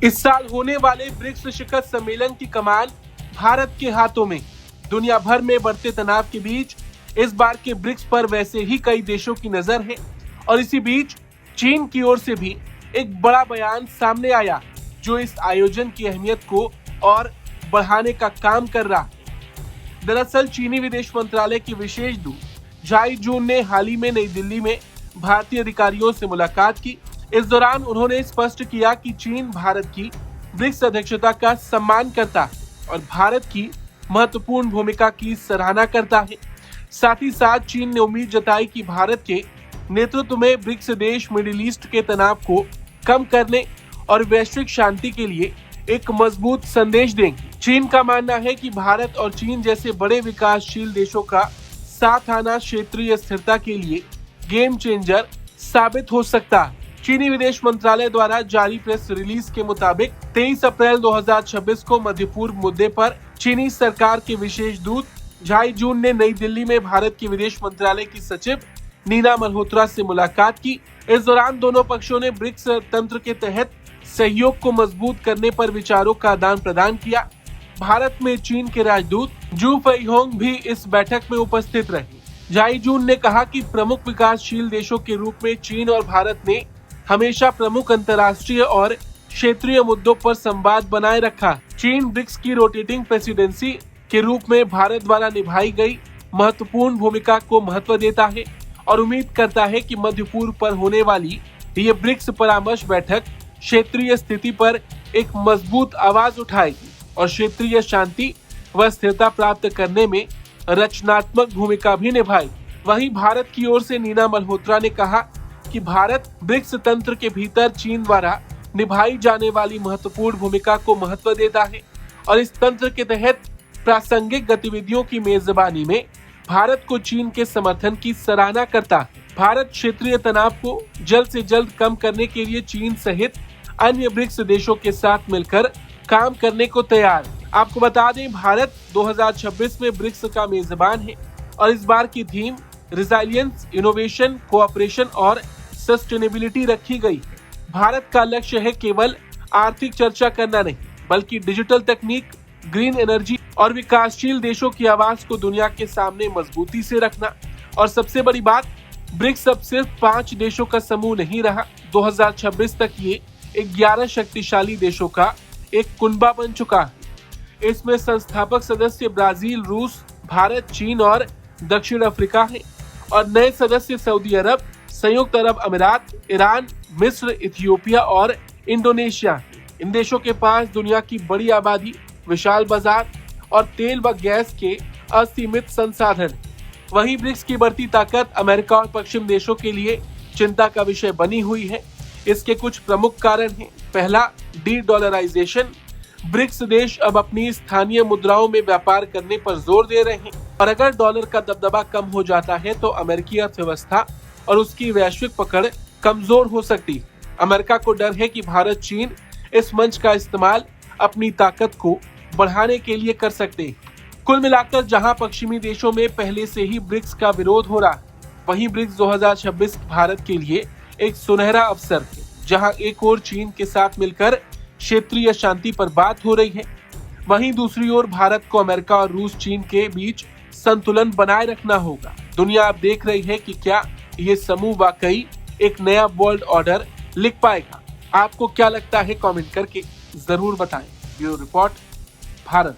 इस साल होने वाले ब्रिक्स शिखर सम्मेलन की कमान भारत के हाथों में। दुनिया भर में बढ़ते तनाव के बीच इस बार के ब्रिक्स पर वैसे ही कई देशों की नजर है और इसी बीच चीन की ओर से भी एक बड़ा बयान सामने आया जो इस आयोजन की अहमियत को और बढ़ाने का काम कर रहा है। दरअसल चीनी विदेश मंत्रालय के विशेष दूत झाई जून ने हाल ही में नई दिल्ली में भारतीय अधिकारियों से मुलाकात की। इस दौरान उन्होंने स्पष्ट किया कि चीन भारत की ब्रिक्स अध्यक्षता का सम्मान करता है और भारत की महत्वपूर्ण भूमिका की सराहना करता है। साथ ही साथ चीन ने उम्मीद जताई कि भारत के नेतृत्व में ब्रिक्स देश मिडिल ईस्ट के तनाव को कम करने और वैश्विक शांति के लिए एक मजबूत संदेश देंगे। चीन का मानना है कि भारत और चीन जैसे बड़े विकासशील देशों का साथ आना क्षेत्रीय स्थिरता के लिए गेम चेंजर साबित हो सकता है। चीनी विदेश मंत्रालय द्वारा जारी प्रेस रिलीज के मुताबिक 23 अप्रैल 2026 को मध्य पूर्व मुद्दे पर चीनी सरकार के विशेष दूत झाई जून ने नई दिल्ली में भारत के विदेश मंत्रालय की सचिव नीना मल्होत्रा से मुलाकात की। इस दौरान दोनों पक्षों ने ब्रिक्स तंत्र के तहत सहयोग को मजबूत करने पर विचारों का आदान प्रदान किया। भारत में चीन के राजदूत जू फेइहोंग भी इस बैठक में उपस्थित रहे। झाई जून ने कहा कि प्रमुख विकासशील देशों के रूप में चीन और भारत ने हमेशा प्रमुख अंतर्राष्ट्रीय और क्षेत्रीय मुद्दों पर संवाद बनाए रखा। चीन ब्रिक्स की रोटेटिंग प्रेसिडेंसी के रूप में भारत द्वारा निभाई गई महत्वपूर्ण भूमिका को महत्व देता है और उम्मीद करता है कि मध्य पूर्व पर होने वाली ये ब्रिक्स परामर्श बैठक क्षेत्रीय स्थिति पर एक मजबूत आवाज उठाएगी और क्षेत्रीय शांति व स्थिरता प्राप्त करने में रचनात्मक भूमिका भी निभाएगी। वहीं भारत की ओर से नीना मल्होत्रा ने कहा कि भारत ब्रिक्स तंत्र के भीतर चीन द्वारा निभाई जाने वाली महत्वपूर्ण भूमिका को महत्व देता है और इस तंत्र के तहत प्रासंगिक गतिविधियों की मेजबानी में भारत को चीन के समर्थन की सराहना करता है। भारत क्षेत्रीय तनाव को जल्द से जल्द कम करने के लिए चीन सहित अन्य ब्रिक्स देशों के साथ मिलकर काम करने को तैयार है। आपको बता दें, भारत 2026 में ब्रिक्स का मेजबान है और इस बार की थीम रिजाइलियंस, इनोवेशन, कोऑपरेशन और सस्टेनेबिलिटी रखी गई है। भारत का लक्ष्य है केवल आर्थिक चर्चा करना नहीं, बल्कि डिजिटल तकनीक, ग्रीन एनर्जी और विकासशील देशों की आवाज को दुनिया के सामने मजबूती से रखना। और सबसे बड़ी बात, ब्रिक्स अब सिर्फ 5 देशों का समूह नहीं रहा। 2026 तक ये 11 शक्तिशाली देशों का एक कुनबा बन चुका है। इसमें संस्थापक सदस्य ब्राजील, रूस, भारत, चीन और दक्षिण अफ्रीका है और नए सदस्य सऊदी अरब, संयुक्त अरब अमीरात, ईरान, मिस्र, इथियोपिया और इंडोनेशिया। इन देशों के पास दुनिया की बड़ी आबादी, विशाल बाजार और तेल व गैस के असीमित संसाधन। वहीं ब्रिक्स की बढ़ती ताकत अमेरिका और पश्चिम देशों के लिए चिंता का विषय बनी हुई है। इसके कुछ प्रमुख कारण हैं। पहला, डी-डॉलराइजेशन। ब्रिक्स देश अब अपनी स्थानीय मुद्राओं में व्यापार करने पर जोर दे रहे हैं और अगर डॉलर का दबदबा कम हो जाता है तो अमेरिकी अर्थव्यवस्था और उसकी वैश्विक पकड़ कमजोर हो सकती है। अमेरिका को डर है कि भारत, चीन इस मंच का इस्तेमाल अपनी ताकत को बढ़ाने के लिए कर सकते हैं। कुल मिलाकर जहां पश्चिमी देशों में पहले से ही ब्रिक्स का विरोध हो रहा है, वहीं ब्रिक्स 2026 भारत के लिए एक सुनहरा अवसर है, जहां एक ओर चीन के साथ मिलकर क्षेत्रीय शांति पर बात हो रही है, वहीं दूसरी ओर भारत को अमेरिका और रूस, चीन के बीच संतुलन बनाए रखना होगा। दुनिया अब देख रही है कि क्या ये समूह वाकई एक नया वर्ल्ड ऑर्डर लिख पाएगा। आपको क्या लगता है, कमेंट करके जरूर बताएं। Bureau report, Bharat.